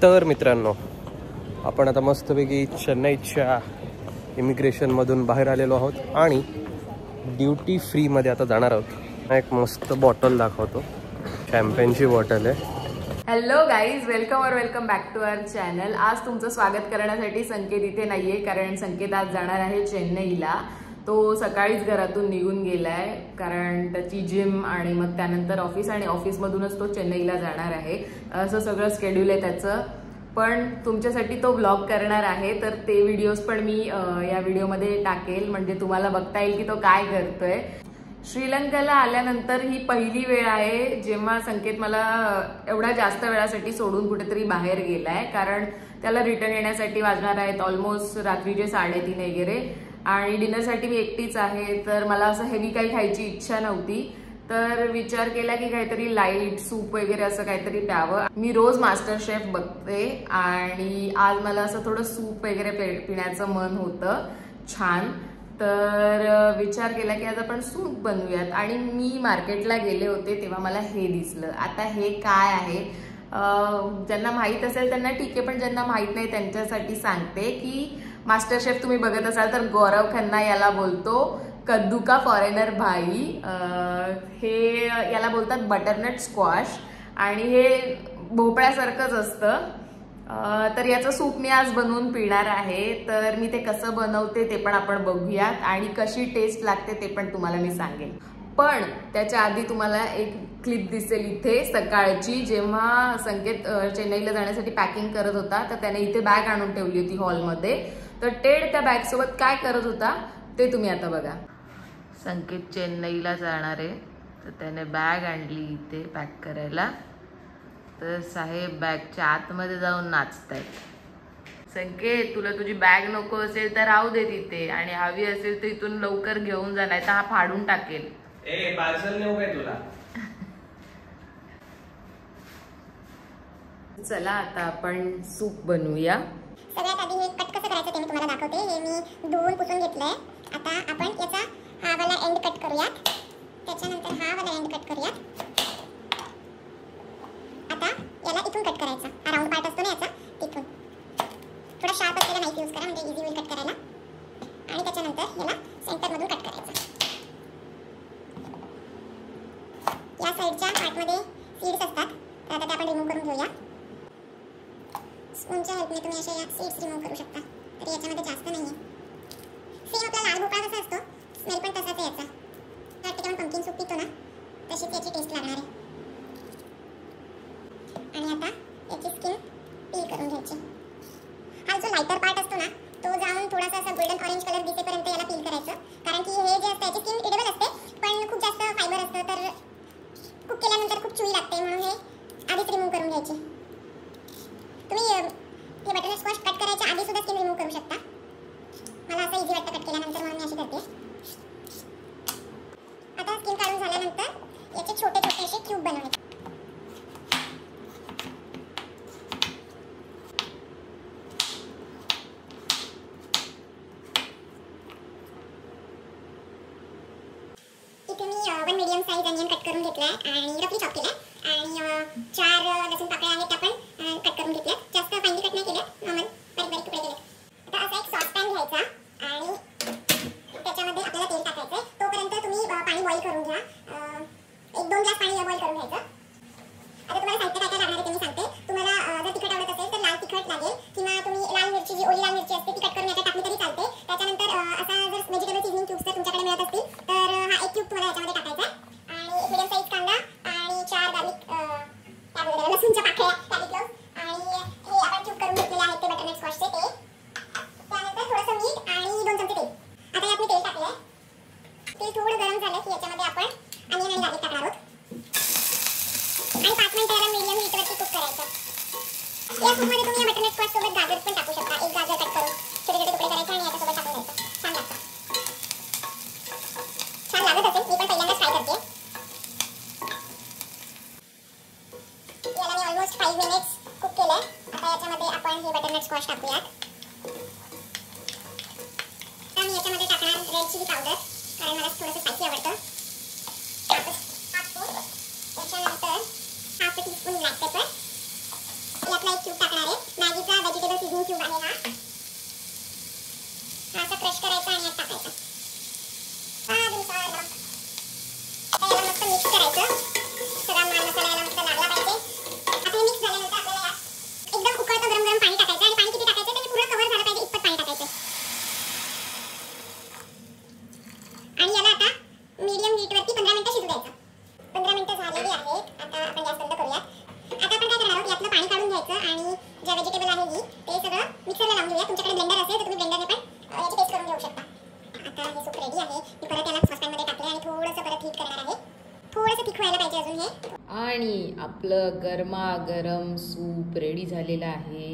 तर मित्रांनो, आपण आता मस्तपैकी चेन्नईच्या इमिग्रेशनमधून बाहेर आलेलो आहोत आणि ड्युटी फ्रीमध्ये आता जाणार आहोत. एक मस्त बॉटल दाखवतो, शॅम्पेनची बॉटल आहे. Hello guys, welcome back to our channel. आज तुमचं स्वागत करण्यासाठी संकेत इथे नाहीये, कारण संकेत आज जाणार आहे चेन्नईला. तो सकाळीच घरातून निघून गेलाय, कारण त्याची जिम आणि मग त्यानंतर ऑफिस आणि ऑफिसमधूनच तो चेन्नईला जाणार आहे. असं सगळं शेड्यूल आहे त्याचं. पण तुमच्यासाठी तो व्लॉग करणार आहे, तर ते व्हिडिओज पण मी या व्हिडिओमध्ये टाकेल, म्हणजे तुम्हाला बघता येईल की तो काय करतोय. श्रीलंकेला आल्यानंतर ही पहिली वेळ आहे जेव्हा संकेत मला एवढ्या जास्त वेळासाठी सोडून कुठेतरी बाहेर गेलाय, कारण त्याला रिटर्न येण्यासाठी वाजणार आहेत ऑलमोस्ट रात्रीचे 3:30 वगैरे. आणि डिनरसाठी मी एकटीच आहे, तर मला असं हेवी काही खायची इच्छा नव्हती. तर विचार केला की काहीतरी लाईट सूप वगैरे असं काहीतरी प्यावं. मी रोज मास्टर शेफ बघते आणि आज मला असं थोडं सूप वगैरे पिण्याचं मन होतं छान. तर विचार केला की आज आपण सूप बनवूयात. आणि मी मार्केटला गेले होते तेव्हा मला हे दिसलं. आता हे काय आहे, ज्यांना माहीत असेल त्यांना ठीक आहे, पण ज्यांना माहीत नाही त्यांच्यासाठी सांगते की मास्टर शेफ तुम्ही बघत असाल तर गौरव खन्ना याला बोलतो कद्दू का फॉरेनर भाई. हे याला बोलतात बटरनट स्क्वॉश आणि हे भोपळ्यासारखंच असतं. तर याचं सूप मी आज बनवून पिणार आहे. तर मी ते कसं बनवते ते पण आपण बघूयात आणि कशी टेस्ट लागते ते पण तुम्हाला मी सांगेन. पण त्याच्या आधी तुम्हाला एक क्लिप दिसेल इथे सकाळची, जेव्हा संकेत चेन्नईला जाण्यासाठी पॅकिंग करत होता, तर त्याने इथे बॅग आणून ठेवली होती हॉलमध्ये. तर टेड त्या बॅग सोबत काय करत होता ते तुम्ही आता बघा. संकेत चेन्नईला जाणार आहे, तर त्याने बॅग आणली इथे पॅक करायला. तर साहेब बॅगच्या आतमध्ये जाऊन नाचतायत. संकेत, तुला तुझी बॅग नको असेल तर राहू दे तिथे, आणि हवी असेल तर इथून लवकर घेऊन जा, नाही तर हा फाडून टाकेल. पार्सल नेऊ काय तुला? चला आता आपण सूप बनवूया. सगळ्यात आधी हे कट कसं करायचं ते मी तुम्हाला दाखवते. हे मी धुवून पुसून घेतलंय. आता आपण याचा हा वाला एंड कट करूयात, त्याच्यानंतर हा वाला एंड कट करूयात. आता याला इथून कट करायचा, हा राऊंड पार्ट असतो ना याचा, तिथून थोडा शार्प असलेला नाईफ यूज करा, म्हणजे इझी होईल कट करायला. आणि त्याच्यानंतर याला सेंटरमधून कट करायचं. या साईडच्या पार्टमध्ये सीड्स असतात, तर आता ते आपण रिमूव्ह करून घेऊया. स्पूनच्या हेल्पने तुम्ही अशा या सीड्स रिमूव्ह करू शकता. तर याच्यामध्ये जास्त नाही आहे. सेम आपला लाल भोपळा कसा असतो, स्मेल पण तसाच आहे याचा. वाटतं की आपण पंकिन सूप पितो ना, तशीच याची टेस्ट लागणार आहे. आणि आता याची स्किन पील करून घ्यायची. हा जो लाइटर पार्ट असतो ना, तो जाऊन थोडासा असा गोल्डन ऑरेंज कलर दिसेपर्यंत याला पील करायचं, कारण की हे जे असतं याची स्किन इडेबल असते, पण खूप जास्त फायबर असतं, तर कुक केल्यानंतर खूप चुई लागते, म्हणून हे आधीच रिमूव्ह करून घ्यायची. तुम्ही हे बटरनट स्क्वॉश कट करायच्या आधी सुद्धा स्किन रिमूव्ह करू शकता. मला असं इझी वाटतं कट केल्यानंतर, म्हणून मी अशी करते. आता स्किन काढून झाल्यानंतर याचे छोटे छोटे असे क्यूब बनवले. इथे मी 1 मीडियम साइज अनियन कट करून घेतलाय आणि रफली चॉप केलाय. आणि 4 लसूण पाकळ्या आहेत त्या पण कट करून घेतल्या. जास्त फाईनली कट नाही केल्या, नॉर्मल बारीक बारीक तुकडे केले. आता असा एक सॉसपॅन घ्यायचा आणि त्याच्यामध्ये आपल्याला तेल टाकायचंय. तोपर्यंत तुम्ही पाणी बॉईल करून घ्या. 1-2 ग्लास पाणी बॉईल करून घ्यायचं. आता तुम्हाला साहित्य काय काय लागणार आहे ते मी सांगते. तुम्हाला जर तिखट आवडत असेल तर लाल तिखट लागेल, किंवा तुम्ही लाल मिरची, जी ओली लाल मिरची असते ती कट करून याच्यात टाकली तरी चालते. त्याच्यानंतर असा जर व्हेजिटेबल सीझनिंग क्यूब्स जर तुमच्याकडे मिळत असतील तर हा एक क्यूब तुम्हाला याच्यामध्ये टाकायचा आहे. आणि एक मीडियम साइज कांदा आणि 4 गार्लिक लसूणच्या पाकळ्या, गार्लिक क्लोव्स, आणि हे आपण क्यूब करून घेतलेले आहेत ते बटरनट स्क्वॉशचे ते. त्यानंतर थोडंसं मीठ आणि 2 चमचे तेल. आता यात मी तेल टाकलंय. तेल थोडं गरम झालं की याच्यामध्ये आपण अनियन आणि गार्लिक टाकणार आहोत आणि 5 मिनिटं याला मीडियम हीटवरती कुक करायचं. या सूपमध्ये तुम्ही या बटरनट स्क्वॉश सोबत गाजर पण टाकू शकता. एक गाजर कट करून छोटे छोटे तुकडे करायचे आणि याच्यासोबत टाकून द्यायचं. छान लागतं. छान लागत असेल, मी पण पहिल्यांदाच ट्राय करते. याला मी ऑलमोस्ट 5 मिनिट्स कुक केलंय. आता याच्यामध्ये आपण हे बटरनट स्क्वॉश टाकूयात. आता मी याच्यामध्ये टाकणार रेड चिली पावडर, कारण मला थोडंसं स्पायसी आवडतं. त्याच्यानंतर 1/2 टीस्पून ब्लॅक पेपर. यातला एक क्यूब टाकणार आहे. क्यूब आहे हा असा क्रश करायचा आणि यात टाकायचा. आता याला मस्त मिक्स करायचं. सगळा माल मसाला याला मस्त लागला पाहिजे. आपले मिक्स झाल्यानंतर आपल्याला यात एकदम उकळतं गरम गरम पाणी टाकायचं आणि पाणी किती टाकायचं ते पूर्ण कव्हर झालं पाहिजे इतपत पाणी टाकायचं. आणि याला आता मीडियम हीटवरती 15 मिनिटं शिजू द्यायचं. 15 मिनिटं झालेली आहेत. आता आपण गॅस बंद करूया. आता आपण काय करणार आहोत, यातलं पाणी काढून घ्यायचं आणि जे व्हेजिटेबल आहे ही ते सगळं मिक्सरला लावून घेऊया. तुमच्याकडे ब्लेंडर असेल तर तुम्ही ब्लेंडरने पण याची पेस्ट करून घेऊ शकता. आता हे सूप रेडी आहे. मी परत याला सॉसपॅनमध्ये टाकले आणि थोडंसं परत हीट करणार आहे. थोडंसं तिखट व्हायला पाहिजे अजून हे. आणि आपलं गरमागरम सूप रेडी झालेलं आहे.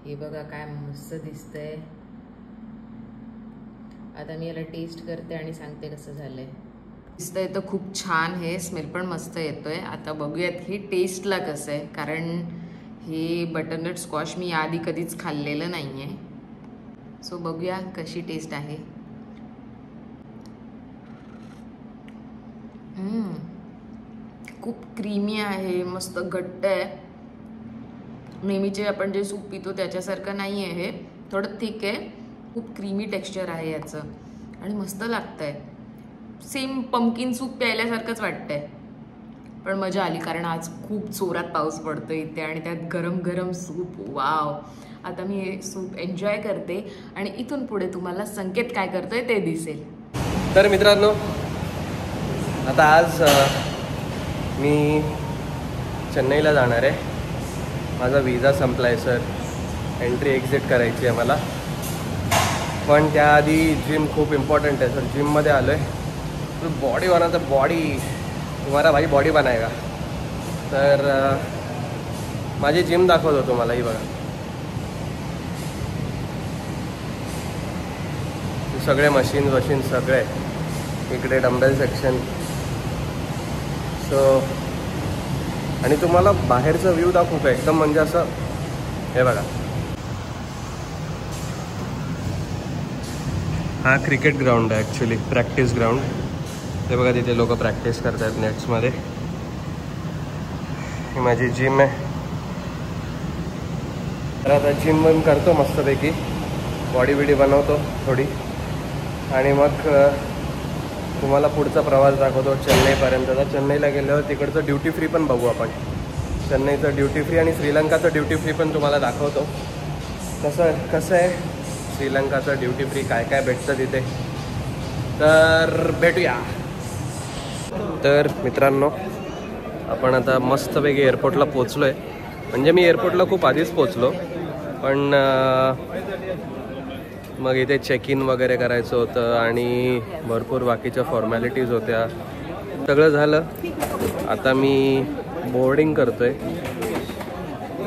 हे बघा काय मस्त दिसतंय. आता मी याला टेस्ट करते आणि सांगते कसं झालंय. दिसतंय तर खूप छान, हे स्मेल पण मस्त येतोय. आता बघूयात हे टेस्टला कसं आहे, कारण हे बटरनट स्क्वॉश मी याआधी कधीच खाल्लेलं नाही आहे. सो बघूया कशी टेस्ट आहे. खूप क्रीमी आहे, मस्त घट्ट आहे. नेहमीचे आपण जे सूप पितो त्याच्यासारखं नाही आहे हे, थोडं थिक आहे. खूप क्रीमी टेक्स्चर आहे याचं आणि मस्त लागतंय. सेम पंपकिन सूप प्यायल्यासारखंच वाटतंय. पण मजा आली कारण आज खूप जोरात पाऊस पडतो इथे आणि त्यात गरम गरम सूप. वाव. आता मी हे सूप एन्जॉय करते आणि इथून पुढे तुम्हाला संकेत काय करतोय ते दिसेल. तर मित्रांनो, आता आज मी चेन्नईला जाणार आहे. माझा विजा संपला आहे सर. एंट्री एक्झिट करायची आहे मला. पण त्याआधी जिम खूप इम्पॉर्टंट आहे सर. जिममध्ये आलो आहे. तो बॉडी बनाता, बॉडी तुम्हारा भाई बॉडी बनाएगा. तर माझी जिम दाखवतो तुम्हाला. ही बघा, सगळे मशीन सगळे. इकडे डंबेल सेक्शन. सो आणि तुम्हाला बाहेरचा व्ह्यू दाखवू का एकदम, म्हणजे असं. हे बघा, हा क्रिकेट ग्राउंड आहे ॲक्च्युली, प्रॅक्टिस ग्राउंड. हे बघा तिथे लोक प्रॅक्टिस करतात नेट्समध्ये. ही माझी जिम आहे. तर आता जिम पण करतो मस्तपैकी, बॉडी बिडी बनवतो थोडी आणि मग तुम्हाला पुढचा प्रवास दाखवतो चेन्नईपर्यंतचा. चेन्नईला गेल्यावर तिकडचं ड्युटी फ्री पण बघू आपण. चेन्नईचं ड्युटी फ्री आणि श्रीलंकाचं ड्युटी फ्री पण तुम्हाला दाखवतो. कसं आहे श्रीलंकाचं ड्युटी फ्री, काय काय भेटतं तिथे. तर भेटूया. तर मित्रांनो, आपण आता मस्तपैकी एअरपोर्टला पोचलो आहे. म्हणजे मी एअरपोर्टला खूप आधीच पोचलो, पण मग इथे चेक इन वगैरे करायचं होतं आणि भरपूर बाकीच्या फॉर्मॅलिटीज होत्या. सगळं झालं. आता मी बोर्डिंग करतोय.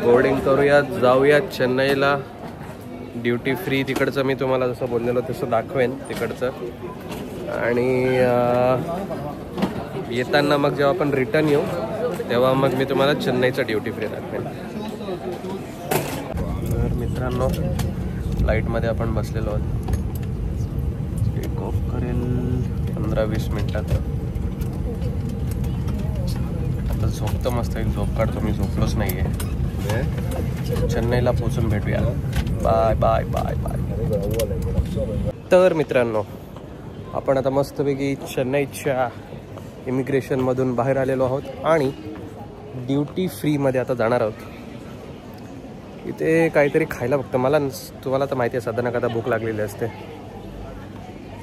बोर्डिंग करूया, जाऊया चेन्नईला. ड्युटी फ्री तिकडचं मी तुम्हाला जसं बोललेलो तसं दाखवेन तिकडचं. आणि येताना मग जेव्हा आपण रिटर्न येऊ तेव्हा मग मी तुम्हाला चेन्नईचं ड्युटी फ्री दाखवेन. तर मित्रांनो, फ्लाईटमध्ये आपण बसलेलो आहोत. टेक ऑफ करेल 15-20 मिनटात. आता झोपतं मस्त, एक झोप काढतो. मी झोपलोच नाही आहे. चेन्नईला पोचून भेटूया. Bye bye bye bye. तर मित्रांनो, आपण आता मस्तपैकी चेन्नईच्या इमिग्रेशनमधून बाहेर आलेलो आहोत आणि ड्युटी फ्रीमध्ये आता जाणार आहोत. इथे काहीतरी खायला बघतो. तुम्हाला तर माहिती आहे सध्या ना कदा भूक लागलेली असते.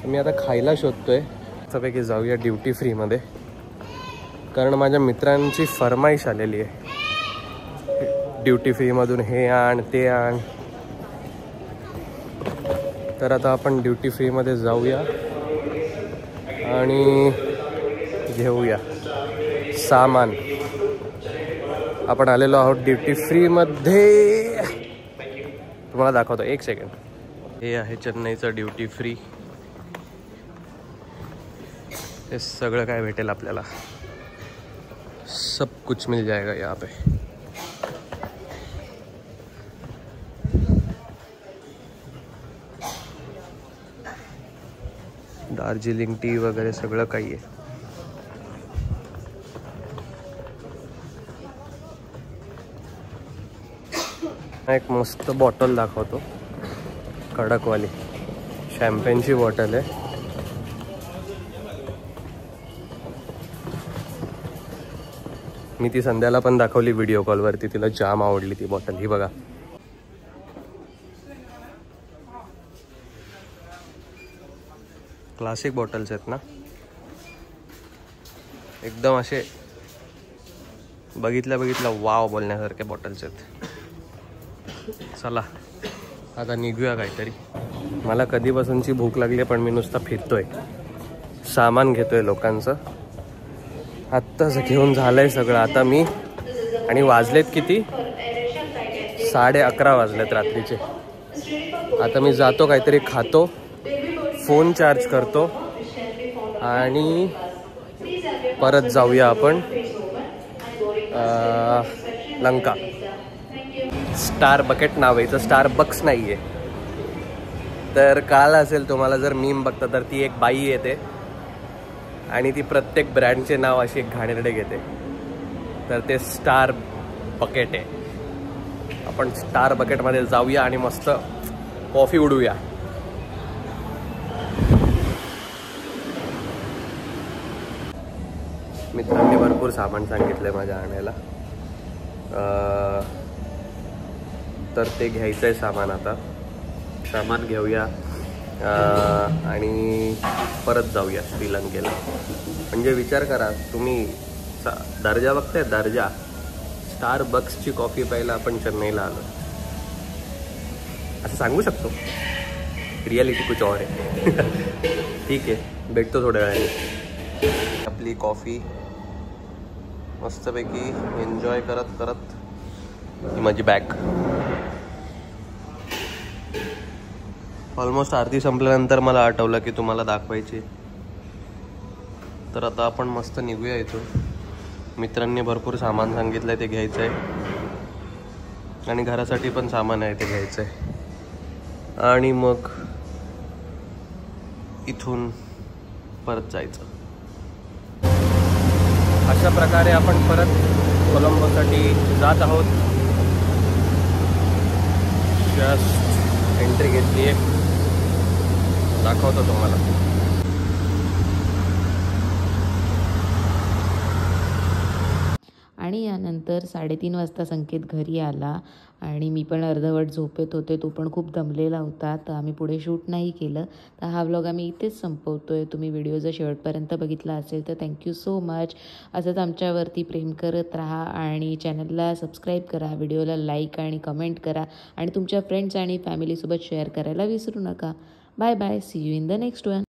मी आता खायला शोधतोय. मस्तपैकी जाऊया ड्युटी फ्रीमध्ये, कारण माझ्या मित्रांची फरमाईश आलेली आहे ड्युटी फ्रीमधून हे आण ते आण. तर आता आपण ड्युटी फ्रीमध्ये जाऊया आणि घेऊया सामान. आपण आलेलो आहोत ड्युटी फ्रीमध्ये. तुम्हाला दाखवतो, एक सेकंड. हे आहे चेन्नईचं ड्युटी फ्री. हे सगळं काय भेटेल आपल्याला, सब कुछ मिल जाएगा यहाँ पे. दार्जिलिंग टी वगैरे सगळं काही आहे. एक मस्त बॉटल दाखवतो, कडकवाली शॅम्पेनची बॉटल आहे. मी ती संध्याला पण दाखवली व्हिडिओ कॉलवरती, तिला जाम आवडली ती बॉटल. ही बघा, क्लासिक बॉटल्स आहेत ना, एकदम असे बघितल्या वाव बोलण्यासारखे बॉटल्स आहेत. चला आता निघूया काहीतरी. मला कधीपासूनची भूक लागली, पण मी नुसता फिरतोय, सामान घेतोय लोकांचं. आत्ताच घेऊन झालंय सगळं आता मी. आणि वाजलेत किती, 11:30 वाजलेत रात्रीचे. आता मी जातो, काहीतरी खातो, फोन चार्ज करतो आणि परत जाऊया आपण लंका. स्टार बकेट नाव आहे, स्टार बक्स नाही आहे. तर काल असेल तुम्हाला जर मीम बघता, तर ती एक बाई येते आणि ती प्रत्येक ब्रँडचे नाव अशी एक घाणेरडे घेते. तर ते स्टार बकेट आहे. आपण स्टार बकेटमध्ये जाऊया आणि मस्त कॉफी उडवूया. मित्रांनी भरपूर सामान सांगितलंय माझ्या आणायला, तर ते घ्यायचं आहे सामान. आता सामान घेऊया आणि परत जाऊया श्रीलंकेला. म्हणजे विचार करा तुम्ही, दर्जा बघताय, दर्जा स्टार बक्सची कॉफी प्यायला आपण चेन्नईला आलो, असं सांगू शकतो. रियालिटी कुछ और आहे. ठीक आहे, भेटतो थोड्या वेळाने. आपली कॉफी मस्तपैकी एन्जॉय करत करत ही माझी बॅग. ऑलमोस्ट आरती संपल्यानंतर मला आठवलं की तुम्हाला दाखवायची. तर आता आपण मस्त निघूया इथून. मित्रांनी भरपूर सामान सांगितलंय, ते घ्यायचं आहे. आणि घरासाठी पण सामान आहे, ते घ्यायचं आहे. आणि मग इथून परत जायचं. अशा प्रकारे आपण परत कोलंबोसाठी जात आहोत. जस्ट एंट्री घेतली आहे, दाखवतो तुम्हाला. आणि यानंतर 3:30 वाजता संकेत घरी आला आणि मी पण अर्धवट झोपेत होते. तो पण खूप दमलेला होता, तर आम्ही पुढे शूट नाही केलं. तर हा व्लॉग आम्ही इथेच संपवतोय. तुम्ही व्हिडिओ जर शेवटपर्यंत बघितला असेल तर थँक्यू सो मच. असंच आमच्यावरती प्रेम करत राहा आणि चॅनलला सबस्क्राईब करा, व्हिडिओला लाईक आणि कमेंट करा आणि तुमच्या फ्रेंड्स आणि फॅमिलीसोबत शेअर करायला विसरू नका. Bye bye, see you in the next one.